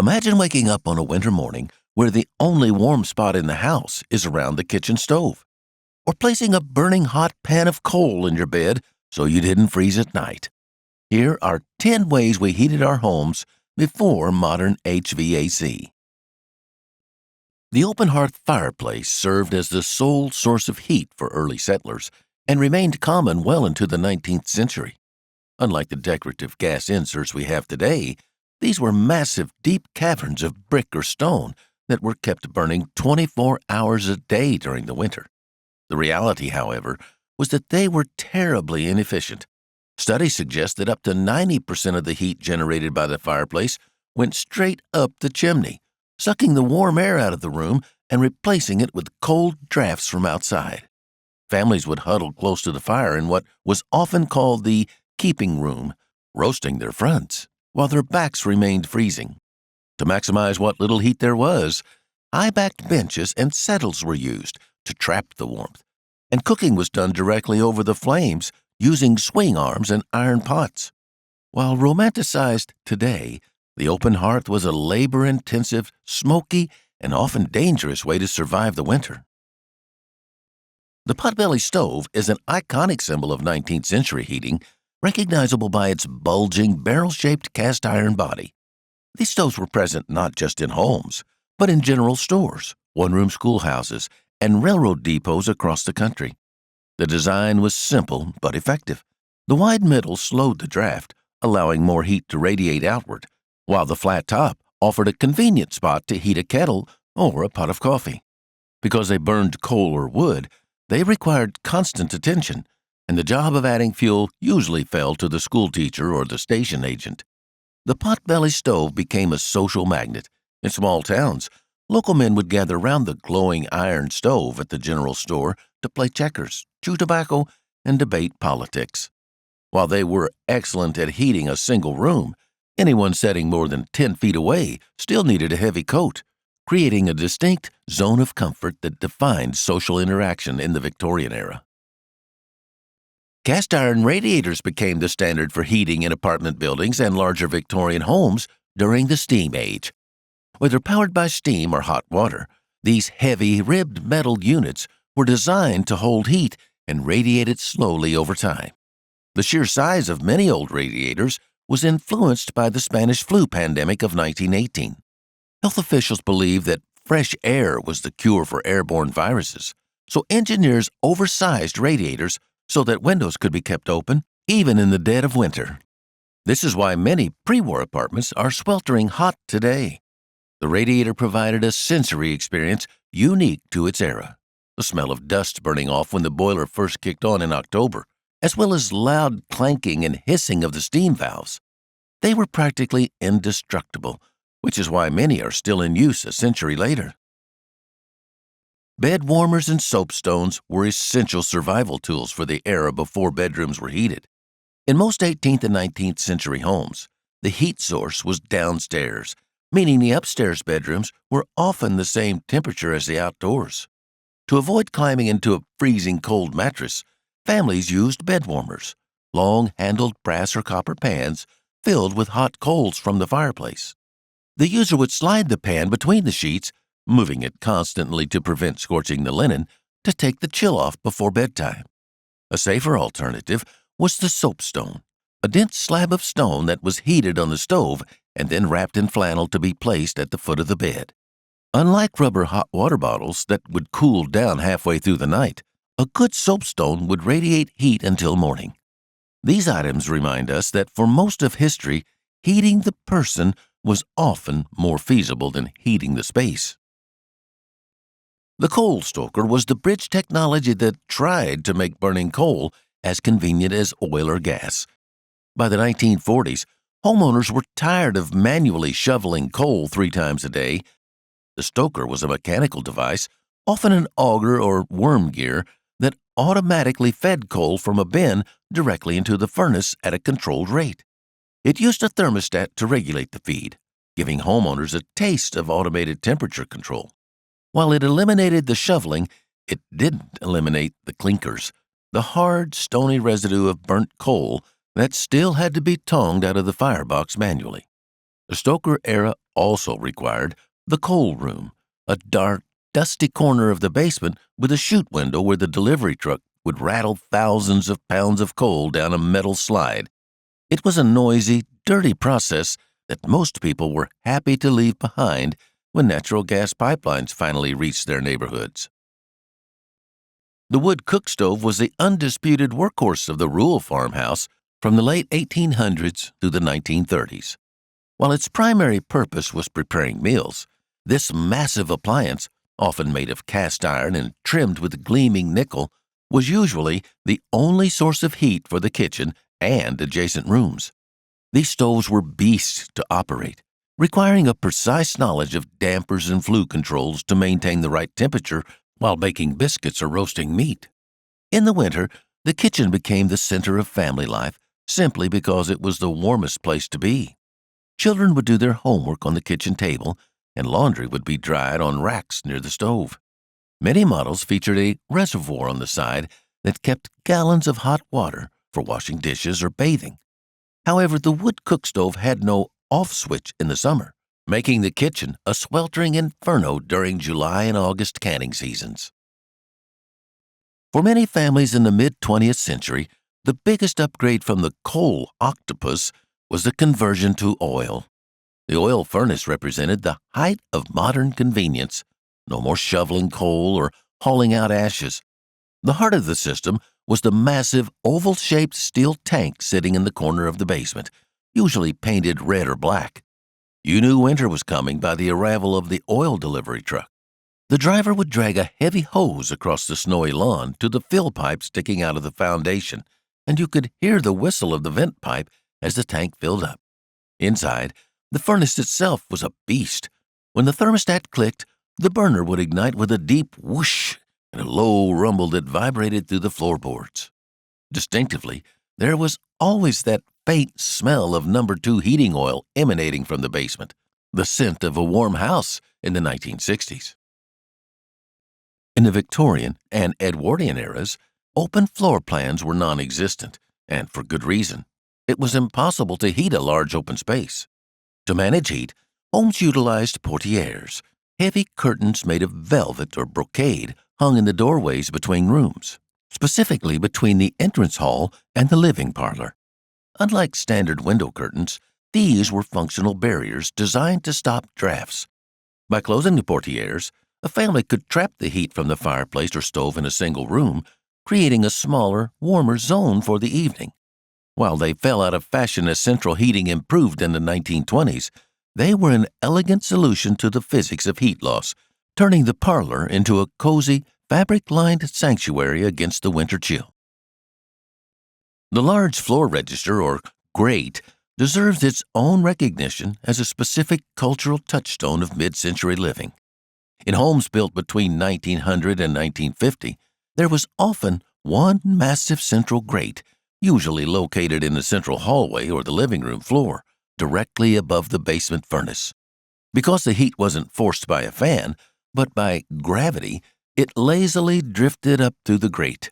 Imagine waking up on a winter morning where the only warm spot in the house is around the kitchen stove, or placing a burning hot pan of coal in your bed so you didn't freeze at night. Here are 10 ways we heated our homes before modern HVAC. The open hearth fireplace served as the sole source of heat for early settlers and remained common well into the 19th century. Unlike the decorative gas inserts we have today, these were massive, deep caverns of brick or stone that were kept burning 24 hours a day during the winter. The reality, however, was that they were terribly inefficient. Studies suggest that up to 90% of the heat generated by the fireplace went straight up the chimney, sucking the warm air out of the room and replacing it with cold drafts from outside. Families would huddle close to the fire in what was often called the keeping room, roasting their fronts, while their backs remained freezing. To maximize what little heat there was, high-backed benches and settles were used to trap the warmth, and cooking was done directly over the flames using swing arms and iron pots. While romanticized today, the open hearth was a labor-intensive, smoky, and often dangerous way to survive the winter. The potbelly stove is an iconic symbol of 19th century heating, recognizable by its bulging, barrel-shaped cast iron body. These stoves were present not just in homes, but in general stores, one-room schoolhouses, and railroad depots across the country. The design was simple but effective. The wide middle slowed the draft, allowing more heat to radiate outward, while the flat top offered a convenient spot to heat a kettle or a pot of coffee. Because they burned coal or wood, they required constant attention, and the job of adding fuel usually fell to the school teacher or the station agent. The potbelly stove became a social magnet. In small towns, local men would gather round the glowing iron stove at the general store to play checkers, chew tobacco, and debate politics. While they were excellent at heating a single room, anyone sitting more than 10 feet away still needed a heavy coat, creating a distinct zone of comfort that defined social interaction in the Victorian era. Cast iron radiators became the standard for heating in apartment buildings and larger Victorian homes during the steam age. Whether powered by steam or hot water, these heavy, ribbed metal units were designed to hold heat and radiate it slowly over time. The sheer size of many old radiators was influenced by the Spanish flu pandemic of 1918. Health officials believed that fresh air was the cure for airborne viruses, so engineers oversized radiators so that windows could be kept open even in the dead of winter. This is why many pre-war apartments are sweltering hot today. The radiator provided a sensory experience unique to its era. The smell of dust burning off when the boiler first kicked on in October, as well as loud clanking and hissing of the steam valves. They were practically indestructible, which is why many are still in use a century later. Bed warmers and soapstones were essential survival tools for the era before bedrooms were heated. In most 18th and 19th century homes, the heat source was downstairs, meaning the upstairs bedrooms were often the same temperature as the outdoors. To avoid climbing into a freezing cold mattress, families used bed warmers, long-handled brass or copper pans filled with hot coals from the fireplace. The user would slide the pan between the sheets, moving it constantly to prevent scorching the linen, to take the chill off before bedtime. A safer alternative was the soapstone, a dense slab of stone that was heated on the stove and then wrapped in flannel to be placed at the foot of the bed. Unlike rubber hot water bottles that would cool down halfway through the night, a good soapstone would radiate heat until morning. These items remind us that for most of history, heating the person was often more feasible than heating the space. The coal stoker was the bridge technology that tried to make burning coal as convenient as oil or gas. By the 1940s, homeowners were tired of manually shoveling coal 3 times a day. The stoker was a mechanical device, often an auger or worm gear, that automatically fed coal from a bin directly into the furnace at a controlled rate. It used a thermostat to regulate the feed, giving homeowners a taste of automated temperature control. While it eliminated the shoveling, it didn't eliminate the clinkers, the hard, stony residue of burnt coal that still had to be tongued out of the firebox manually. The stoker era also required the coal room, a dark, dusty corner of the basement with a chute window where the delivery truck would rattle thousands of pounds of coal down a metal slide. It was a noisy, dirty process that most people were happy to leave behind when natural gas pipelines finally reached their neighborhoods. The wood cookstove was the undisputed workhorse of the rural farmhouse from the late 1800s through the 1930s. While its primary purpose was preparing meals, this massive appliance, often made of cast iron and trimmed with gleaming nickel, was usually the only source of heat for the kitchen and adjacent rooms. These stoves were beasts to operate, requiring a precise knowledge of dampers and flue controls to maintain the right temperature while baking biscuits or roasting meat. In the winter, the kitchen became the center of family life simply because it was the warmest place to be. Children would do their homework on the kitchen table, and laundry would be dried on racks near the stove. Many models featured a reservoir on the side that kept gallons of hot water for washing dishes or bathing. However, the wood cookstove had no off switch in the summer, making the kitchen a sweltering inferno during July and August canning seasons. For many families in the mid-20th century, the biggest upgrade from the coal octopus was the conversion to oil. The oil furnace represented the height of modern convenience. No more shoveling coal or hauling out ashes. The heart of the system was the massive oval-shaped steel tank sitting in the corner of the basement, usually painted red or black. You knew winter was coming by the arrival of the oil delivery truck. The driver would drag a heavy hose across the snowy lawn to the fill pipe sticking out of the foundation, and you could hear the whistle of the vent pipe as the tank filled up. Inside, the furnace itself was a beast. When the thermostat clicked, the burner would ignite with a deep whoosh and a low rumble that vibrated through the floorboards. Distinctively, there was always that faint smell of No. 2 heating oil emanating from the basement, the scent of a warm house in the 1960s. In the Victorian and Edwardian eras, open floor plans were non-existent, and for good reason. It was impossible to heat a large open space. To manage heat, homes utilized portieres, heavy curtains made of velvet or brocade hung in the doorways between rooms, specifically between the entrance hall and the living parlor. Unlike standard window curtains, these were functional barriers designed to stop drafts. By closing the portieres, a family could trap the heat from the fireplace or stove in a single room, creating a smaller, warmer zone for the evening. While they fell out of fashion as central heating improved in the 1920s, they were an elegant solution to the physics of heat loss, turning the parlor into a cozy, fabric-lined sanctuary against the winter chill. The large floor register, or grate, deserves its own recognition as a specific cultural touchstone of mid-century living. In homes built between 1900 and 1950, there was often one massive central grate, usually located in the central hallway or the living room floor, directly above the basement furnace. Because the heat wasn't forced by a fan, but by gravity, it lazily drifted up through the grate.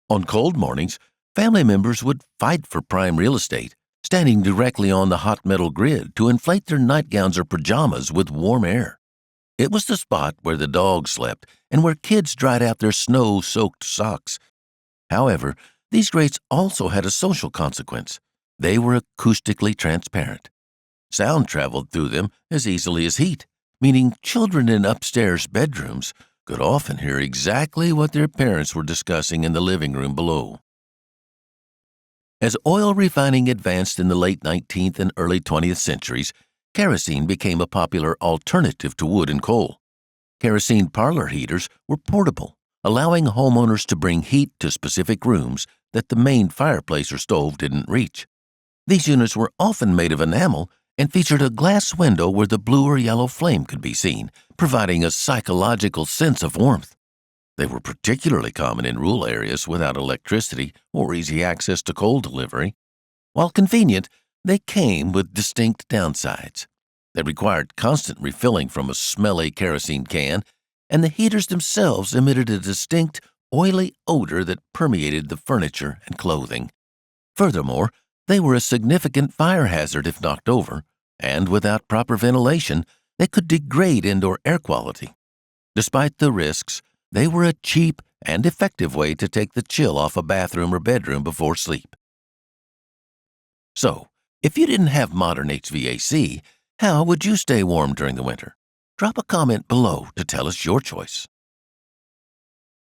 On cold mornings, family members would fight for prime real estate, standing directly on the hot metal grid to inflate their nightgowns or pajamas with warm air. It was the spot where the dogs slept and where kids dried out their snow-soaked socks. However, these grates also had a social consequence. They were acoustically transparent. Sound traveled through them as easily as heat, meaning children in upstairs bedrooms could often hear exactly what their parents were discussing in the living room below. As oil refining advanced in the late 19th and early 20th centuries, kerosene became a popular alternative to wood and coal. Kerosene parlor heaters were portable, allowing homeowners to bring heat to specific rooms that the main fireplace or stove didn't reach. These units were often made of enamel and featured a glass window where the blue or yellow flame could be seen, providing a psychological sense of warmth. They were particularly common in rural areas without electricity or easy access to coal delivery. While convenient, they came with distinct downsides. They required constant refilling from a smelly kerosene can, and the heaters themselves emitted a distinct, oily odor that permeated the furniture and clothing. Furthermore, they were a significant fire hazard if knocked over, and without proper ventilation, they could degrade indoor air quality. Despite the risks, they were a cheap and effective way to take the chill off a bathroom or bedroom before sleep. So, if you didn't have modern HVAC, how would you stay warm during the winter? Drop a comment below to tell us your choice.